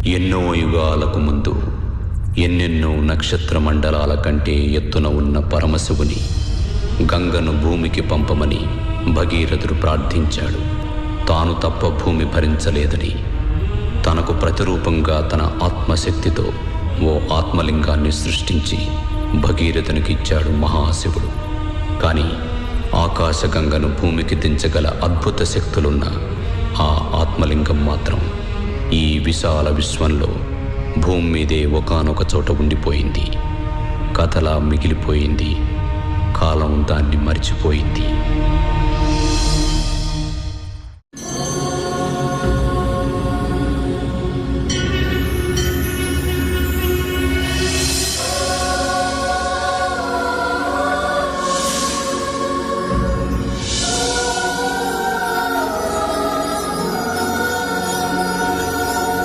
ఎన్నో యుగాలకు ముందు ఎన్నెన్నో నక్షత్ర మండలాల కంటే ఎత్తున ఉన్న పరమశివుని గంగను భూమికి పంపమని భగీరథుడు ప్రార్థించాడు. తాను తప్ప భూమి భరించలేదని తనకు ప్రతిరూపంగా తన ఆత్మశక్తితో ఓ ఆత్మలింగాన్ని సృష్టించి భగీరథునికి ఇచ్చాడు మహాశివుడు. కానీ ఆకాశగంగను భూమికి దించగల అద్భుత శక్తులున్న ఆ ఆత్మలింగం మాత్రం ఈ విశాల విశ్వంలో భూమి మీదే ఒకానొక చోట ఉండిపోయింది. కథలా మిగిలిపోయింది. కాలం దాన్ని మర్చిపోయింది.